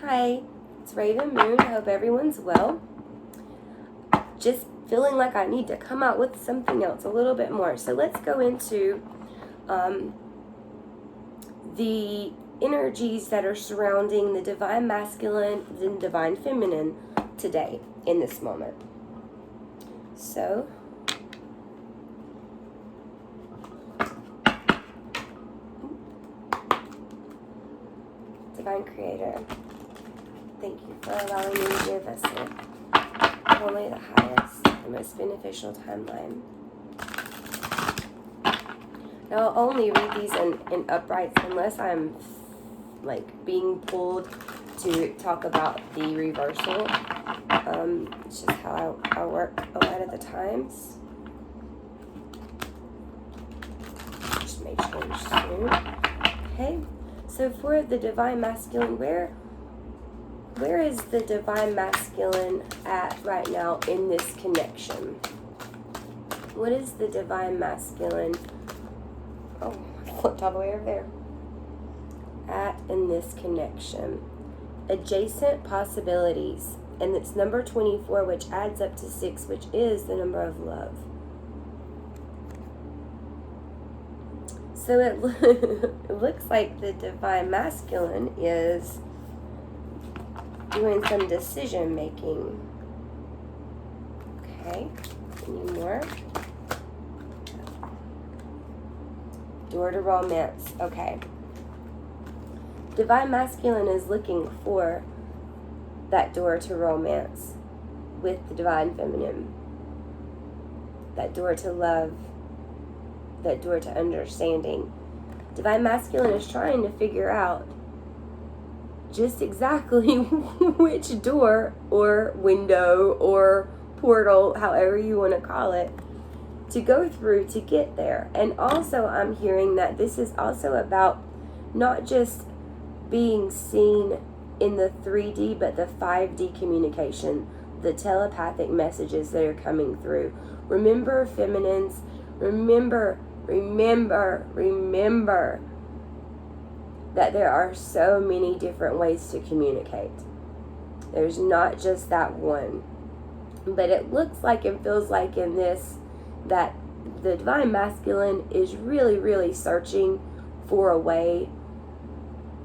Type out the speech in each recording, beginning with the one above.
Hi, it's Raven Moon. I hope everyone's well. Just feeling like I need to come out with something else a little bit more. So let's go into the energies that are surrounding the divine masculine and divine feminine today in this moment. So Divine Creator, thank you for allowing me to be a vessel. Only the highest and most beneficial timeline. Now, I'll only read these in uprights unless I'm like being pulled to talk about the reversal. It's just how I work a lot of the times. Just may change soon. Okay, so for the divine masculine, where is the divine masculine at right now in this connection? What is the divine masculine? Oh, I flipped all the way over there. At in this connection. Adjacent possibilities. And it's number 24, which adds up to 6, which is the number of love. So it looks like the divine masculine is doing some decision making. Okay, any more? Door to romance. Okay. Divine masculine is looking for that door to romance with the divine feminine. That door to love. That door to understanding. Divine masculine is trying to figure out just exactly which door or window or portal, however you want to call it, to go through to get there. And also I'm hearing that this is also about not just being seen in the 3D, but the 5D communication, the telepathic messages that are coming through. Remember, feminines, remember that there are so many different ways to communicate. There's not just that one. But it looks like and feels like in this that the divine masculine is really, really searching for a way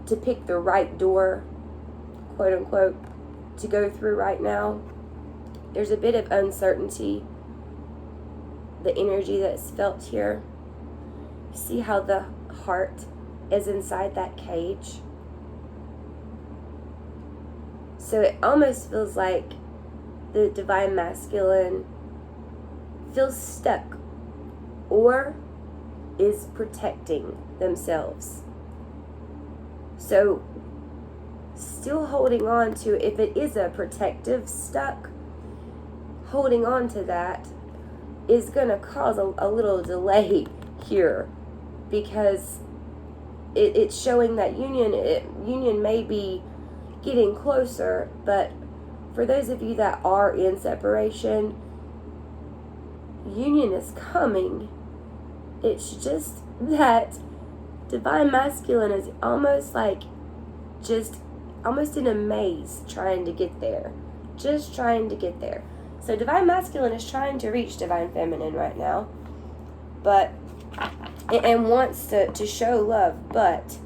to pick the right door, quote unquote, to go through right now. There's a bit of uncertainty, the energy that's felt here. See how the heart is inside that cage? So it almost feels like the divine masculine feels stuck or is protecting themselves. So still holding on to, if it is a protective stuck, holding on to that is going to cause a little delay here, because it's showing that union may be getting closer, but for those of you that are in separation, union is coming. It's just that divine masculine is almost in a maze trying to get there. Just trying to get there. So divine masculine is trying to reach divine feminine right now, but and wants to show love, but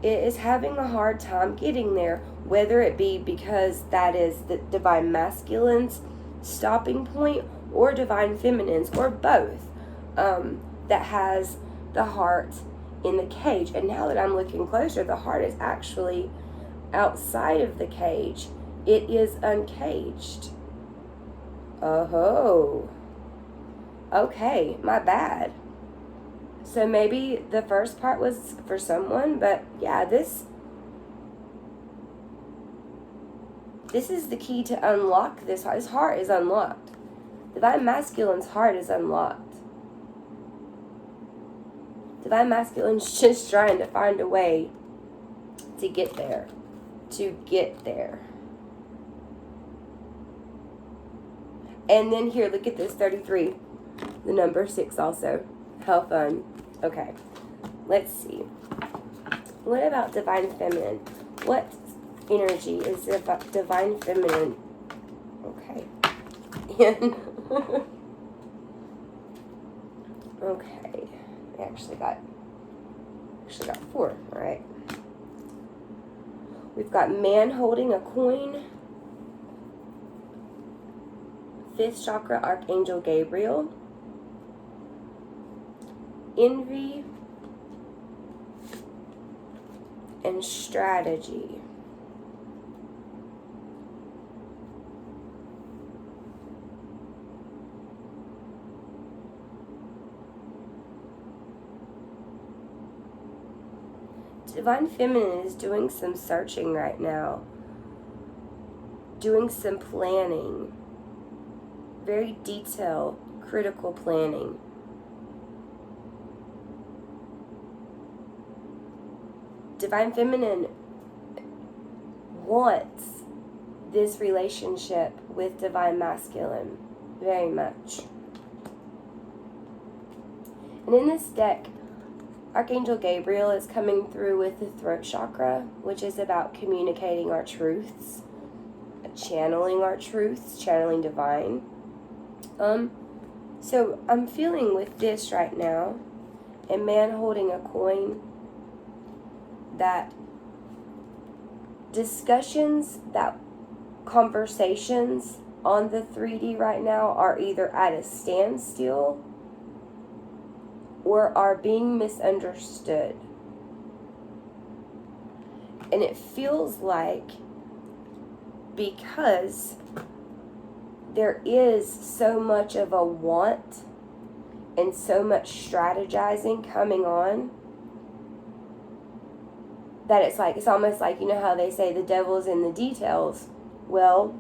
it is having a hard time getting there, whether it be because that is the divine masculine's stopping point or divine feminine's, or both, that has the heart in the cage. And now that I'm looking closer, the heart is actually outside of the cage. It is uncaged. Oh, okay, my bad. So maybe the first part was for someone, but yeah, this is the key to unlock this heart. His heart is unlocked. Divine masculine's heart is unlocked. Divine masculine's just trying to find a way to get there. To get there. And then here, look at this, 33. The number 6 also. How fun. Okay. Let's see. What about divine feminine? What energy is divine feminine. Okay. And okay. I actually got 4. All right. We've got man holding a coin. 5th chakra, Archangel Gabriel. Envy and strategy. Divine Feminine is doing some searching right now, doing some planning, very detailed, critical planning. Divine Feminine wants this relationship with Divine Masculine very much. And in this deck, Archangel Gabriel is coming through with the throat chakra, which is about communicating our truths, channeling our truths, channeling divine. So I'm feeling with this right now, a man holding a coin, that discussions, that conversations on the 3D right now are either at a standstill or are being misunderstood. And it feels like, because there is so much of a want and so much strategizing coming on, that it's almost like, you know how they say the devil's in the details. Well,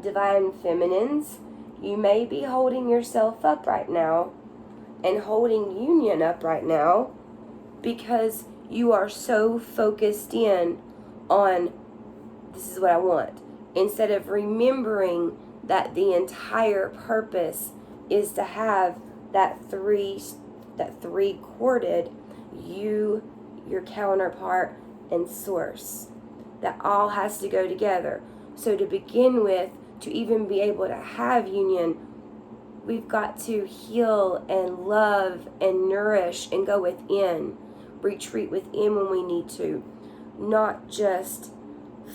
Divine Feminines, you may be holding yourself up right now and holding union up right now because you are so focused in on, this is what I want, instead of remembering that the entire purpose is to have that three chorded, you, your counterpart, and source. That all has to go together. So to begin with, to even be able to have union, we've got to heal and love and nourish and go within, retreat within when we need to, not just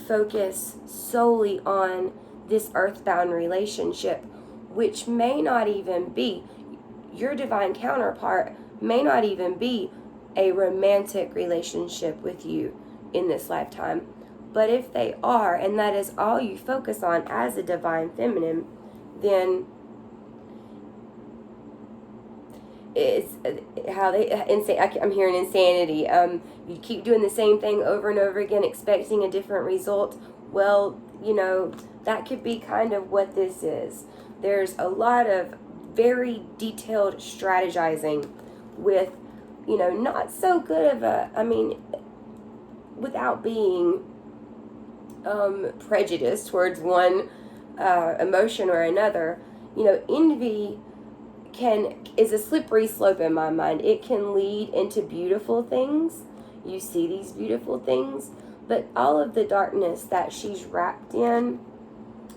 focus solely on this earthbound relationship, which may not even be, your divine counterpart may not even be a romantic relationship with you in this lifetime. But if they are, and that is all you focus on as a Divine Feminine, then it's how I'm hearing insanity. You keep doing the same thing over and over again, expecting a different result. Well, you know, that could be kind of what this is. There's a lot of very detailed strategizing with, you know, not so good of a, I mean, without being prejudiced towards one emotion or another, you know, envy is a slippery slope in my mind. It can lead into beautiful things. You see these beautiful things, but all of the darkness that she's wrapped in,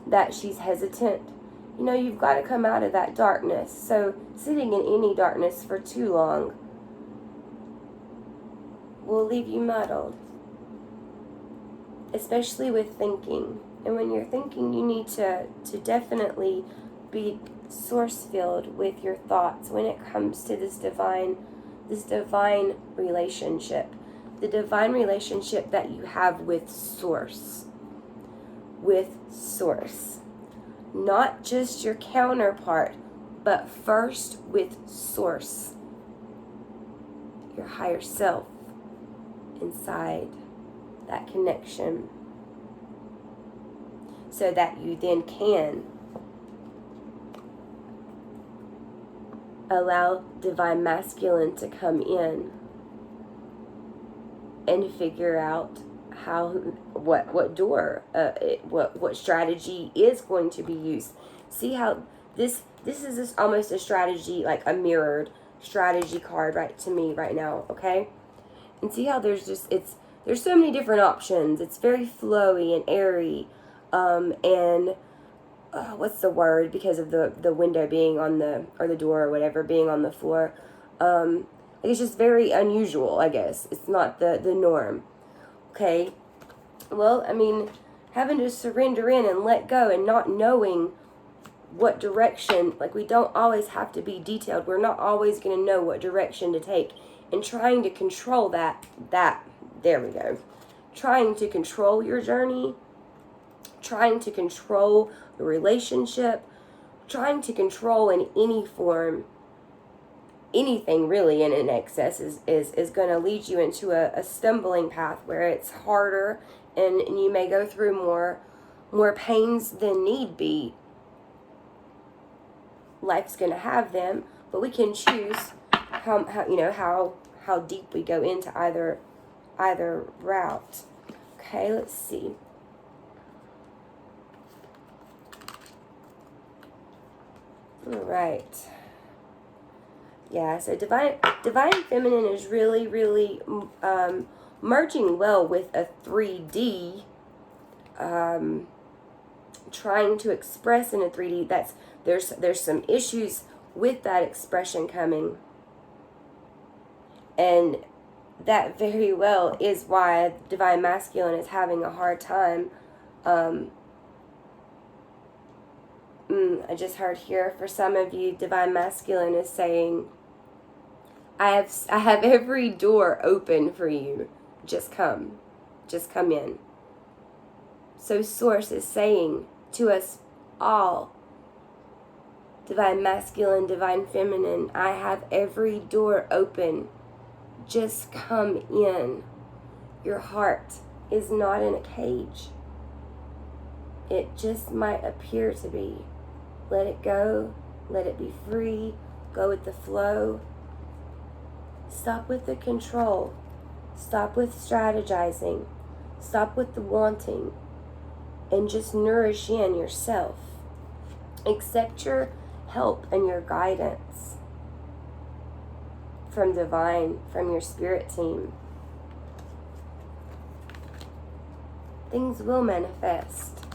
that she's hesitant, you know, you've got to come out of that darkness. So sitting in any darkness for too long will leave you muddled, especially with thinking. And when you're thinking, you need to definitely be source filled with your thoughts when it comes to this divine relationship, the divine relationship that you have with source, not just your counterpart, but first with source, your higher self inside, that connection, so that you then can allow Divine Masculine to come in and figure out how, what door, what strategy is going to be used. See how this is just almost a strategy, like a mirrored strategy card right to me right now, okay? And see how there's just, it's there's so many different options. It's very flowy and airy, and what's the word, because of the window being on the, or the door or whatever being on the floor. It's just very unusual, I guess. It's not the norm. Okay, well, I mean, having to surrender in and let go and not knowing what direction, like, we don't always have to be detailed. We're not always going to know what direction to take. And trying to control that, there we go. Trying to control your journey, trying to control the relationship, trying to control in any form, anything really in an excess is going to lead you into a stumbling path where it's harder, and you may go through more pains than need be. Life's going to have them, but we can choose how deep we go into either route. Okay, let's see. All right. Yeah, so divine feminine is really, really merging well with a 3D, trying to express in a 3D. There's some issues with that expression coming, and that very well is why divine masculine is having a hard time. I just heard here, for some of you, divine masculine is saying, I have every door open for you. Just come in. So Source is saying to us all, divine masculine, divine feminine, I have every door open. Just come in. Your heart is not in a cage. It just might appear to be. Let it go. Let it be free. Go with the flow. Stop with the control. Stop with strategizing. Stop with the wanting. And just nourish in yourself. Accept your help and your guidance from divine, from your spirit team. Things will manifest.